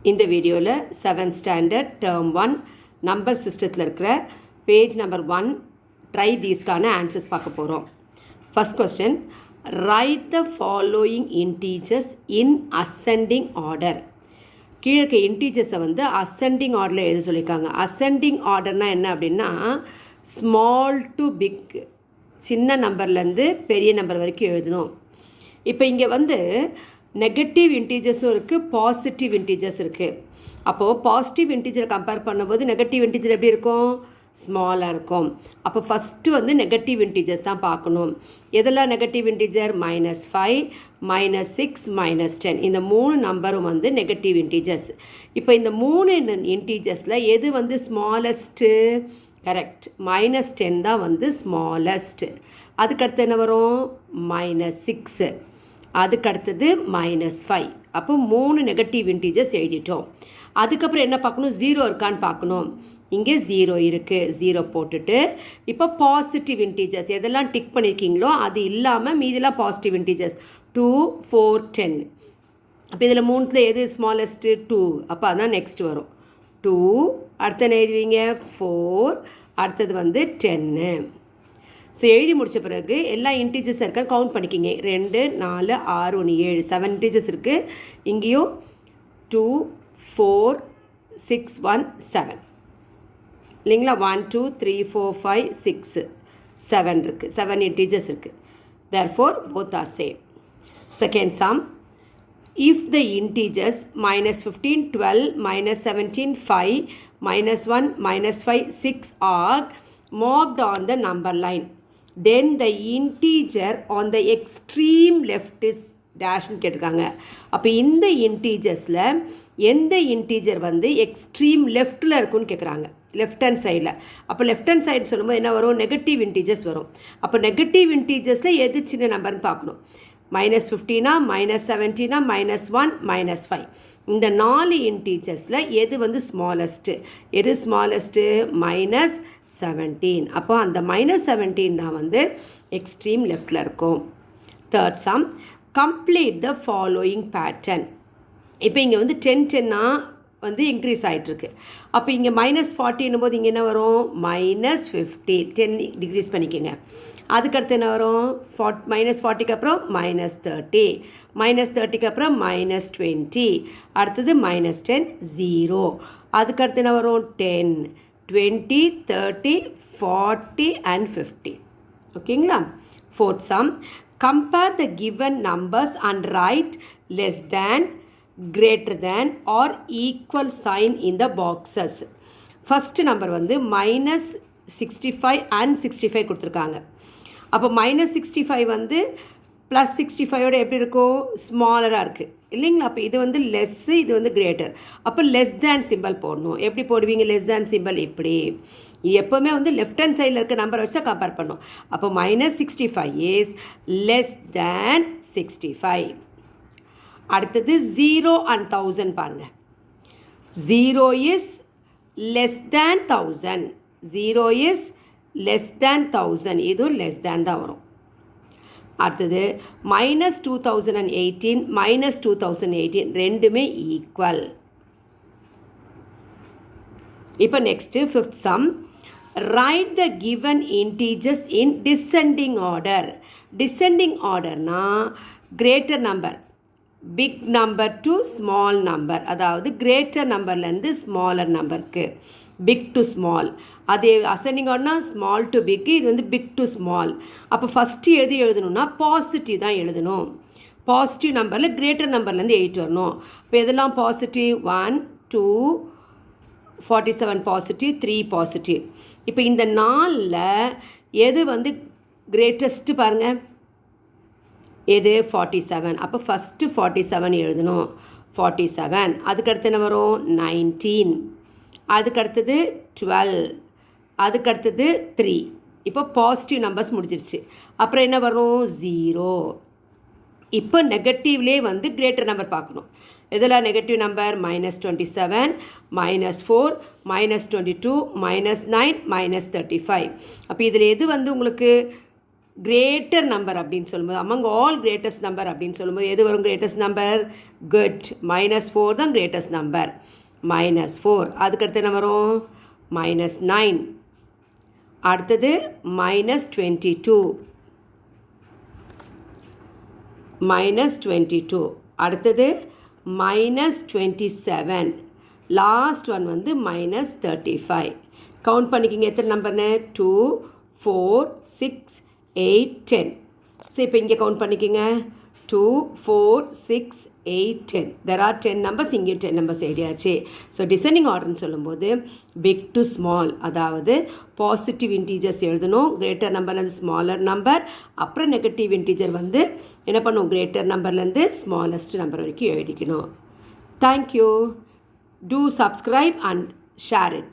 இந்த வீடியோவில் 7th standard term 1 number சிஸ்டத்தில் இருக்கிற பேஜ் நம்பர் 1 ட்ரை தீஸ்க்கான ஆன்சர்ஸ் பார்க்க போகிறோம். First question, right the following integers in ascending order. கீழே இருக்க இன்டீஜர்ஸை வந்து அசெண்டிங் ஆர்டரில் எழுத சொல்லியிருக்காங்க. அசெண்டிங் ஆர்டர்னால் என்ன அப்படின்னா ஸ்மால் டு பிக், சின்ன நம்பர்லேருந்து பெரிய நம்பர் வரைக்கும் எழுதணும். இப்போ இங்கே வந்து நெகட்டிவ் இன்டீஜர்ஸும் இருக்குது, பாசிட்டிவ் இன்டீஜர்ஸ் இருக்குது. அப்போது பாசிட்டிவ் இன்டீஜரை கம்பேர் பண்ணும்போது நெகட்டிவ் இன்டீஜர் எப்படி இருக்கும்? ஸ்மாலாக இருக்கும். அப்போ ஃபஸ்ட்டு வந்து நெகட்டிவ் இன்டீஜர்ஸ் தான் பார்க்கணும். எதெல்லாம் நெகட்டிவ் இன்டீஜர்? -5, -6, -10. இந்த 3 நம்பரும் வந்து நெகட்டிவ் இன்டீஜர்ஸ். இப்போ இந்த 3 இன்டீஜர்ஸில் எது வந்து ஸ்மாலஸ்ட்டு? கரெக்ட், -10 தான் வந்து ஸ்மாலஸ்ட். அதுக்கடுத்து என்ன வரும்? -6. அதுக்கடுத்தது -5. அப்போ 3 நெகட்டிவ் இன்டீஜர்ஸ் எழுதிட்டோம். அதுக்கப்புறம் என்ன பார்க்கணும்? 0 இருக்கான்னு பார்க்கணும். இங்கே 0 இருக்குது, 0 போட்டுட்டு இப்போ பாசிட்டிவ் இன்டீஜர்ஸ் எதெல்லாம் டிக் பண்ணியிருக்கீங்களோ அது இல்லாமல் மீதெல்லாம் பாசிட்டிவ் இன்டீஜர்ஸ் 2, 4, 10. அப்போ இதில் 3ல் எது ஸ்மாலஸ்ட்டு? 2. அப்போ அதான் நெக்ஸ்ட் வரும் 2. அடுத்த என்ன எழுதுவீங்க? 4. அடுத்தது வந்து 10. ஸோ எழுதி முடித்த பிறகு எல்லா இன்டீஜர்ஸ் இருக்க கவுண்ட் பண்ணிக்கிங்க. 2, 4, 6, 1, 7, 7 இன்டீஜர்ஸ் இருக்குது. இங்கேயும் 2, 4, 6, 1, 7 இல்லைங்களா? 1, 2, 3, 4, 5, 6, 7 இருக்குது. 7 இன்டீஜர்ஸ் இருக்குது. therefore both are same. Second sum, if the integers -15, 12, -17, 5, -1, -5, 6 are marked on the number line, then the integer on the extreme left is டேஷ்னு கேட்டிருக்காங்க. அப்போ இந்த இன்டீஜர்ஸில் எந்த இன்டீஜர் வந்து எக்ஸ்ட்ரீம் லெஃப்டில் இருக்குன்னு கேட்குறாங்க, லெஃப்ட் ஹேண்ட் சைடில். அப்போ லெஃப்ட் ஹேண்ட் சைடு சொல்லும்போது என்ன வரும்? நெகட்டிவ் இன்டீஜர்ஸ் வரும். அப்போ நெகட்டிவ் இன்டீஜர்ஸில் எது சின்ன நம்பர்னு பார்க்கணும். -15, -17, -1, -5. இந்த 4 இன்டீஜர்ஸில் எது வந்து ஸ்மாலஸ்ட்டு? எது ஸ்மாலஸ்ட்டு? -17. அப்போ அந்த -17 தான் வந்து எக்ஸ்ட்ரீம் லெஃப்டில் இருக்கும். Third sum, complete the following pattern. இப்போ இங்கே வந்து 10 10 வந்து இன்க்ரீஸ் ஆகிட்டுருக்கு. அப்போ இங்கே -40 போது இங்கே என்ன வரும்? -50. 10 டிக்ரீஸ் பண்ணிக்கோங்க. அதுக்கடுத்து என்ன வரும்? -40க்கு அப்புறம் -30, -30க்கு அப்புறம் -20, அடுத்தது -10, 0. அதுக்கடுத்து என்ன வரும்? 10, 20, 30, 40 and 50. ஓகேங்களா? Fourth some, compare the given numbers and write less than, greater than or equal sign in the boxes. First number வந்து -65 and 65 கொடுத்துருக்காங்க. அப்போ -65 வந்து +65ஓட எப்படி இருக்கும்? ஸ்மாலராக இருக்குது இல்லைங்களா? அப்போ இது வந்து லெஸ்ஸு, இது வந்து கிரேட்டர். அப்போ லெஸ் தேன் சிம்பிள் போடணும். எப்படி போடுவீங்க லெஸ் தேன் சிம்பிள்? இப்படி. எப்போவுமே வந்து லெஃப்ட் ஹேண்ட் சைடில் இருக்க நம்பரை வச்சு தான் கம்பேர் பண்ணணும். அப்போ -65 இஸ் லெஸ் தேன் 65. அடுத்தது 0 and 1000 பாருங்கள். 0 is less than 1000, 0 is less than 1000, இதுவும் லெஸ் தேன் தான் வரும். அடுத்தது -2018, -2018 ரெண்டுமே ஈக்குவல். இப்போ next fifth sum, write the given integers in descending order. Descending ஆர்டர்னா greater number, big number to small number, அதாவது கிரேட்டர் நம்பர்லேருந்து ஸ்மாலர் நம்பருக்கு, பிக் டு ஸ்மால். அது அசெண்டிங் ஆர்டர்னா ஸ்மால் டு பிக், இது வந்து பிக் டு ஸ்மால். அப்போ ஃபஸ்ட்டு எது எழுதணும்னா பாசிட்டிவ் தான் எழுதணும். பாசிட்டிவ் நம்பரில் கிரேட்டர் நம்பர்லேருந்து 8 வரணும். இப்போ எதெல்லாம் பாசிட்டிவ்? 1, 2, 47 positive, 3 positive. இப்போ இந்த 4ல் எது வந்து கிரேட்டஸ்ட்டு பாருங்கள்? எது? 47. அப்போ ஃபஸ்ட்டு 47 எழுதணும். 47. அதுக்கடுத்து என்ன வரும்? 19. அதுக்கடுத்தது 12. அதுக்கடுத்தது 3. இப்போ பாசிட்டிவ் நம்பர்ஸ் முடிஞ்சிருச்சு. அப்புறம் என்ன வரும்? 0. இப்போ நெகட்டிவ்லேயே வந்து கிரேட்டர் நம்பர் பார்க்கணும். இதெல்லாம் நெகட்டிவ் நம்பர்? -27, -4, -22, -9, -35. அப்போ இதில் எது வந்து உங்களுக்கு கிரேட்டர் நம்பர் அப்படின்னு சொல்லும்போது அமங் ஆல் கிரேட்டஸ்ட் நம்பர் அப்படின்னு சொல்லும்போது எது வரும் கிரேட்டஸ்ட் நம்பர்? குட். -4 தான் கிரேட்டஸ்ட் நம்பர். -4. அதுக்கடுத்து என்ன வரும்? -9. அடுத்தது -22. -22. அடுத்தது -27. லாஸ்ட் ஒன் வந்து -35. கவுண்ட் பண்ணிக்கிங்க எத்தனை நம்பர்னு? 2, 4, 6, 8, 10. ஸோ இப்போ இங்கே கவுண்ட் பண்ணிக்கோங்க. 2, 4, 6, 8, 10. There are 10 numbers. இங்கேயும் 10 நம்பர்ஸ் எழுதியாச்சு. ஸோ டிசெண்டிங் ஆர்டர்னு சொல்லும்போது பிக் டு ஸ்மால், அதாவது பாசிட்டிவ் இன்டீஜர்ஸ் எழுதணும். கிரேட்டர் நம்பர்லேருந்து ஸ்மாலர் நம்பர், அப்புறம் நெகட்டிவ் இன்டீஜர் வந்து என்ன பண்ணும்? கிரேட்டர் நம்பர்லேருந்து ஸ்மாலஸ்ட் நம்பர் வரைக்கும் எழுதிக்கணும். Thank you. Do subscribe and share it.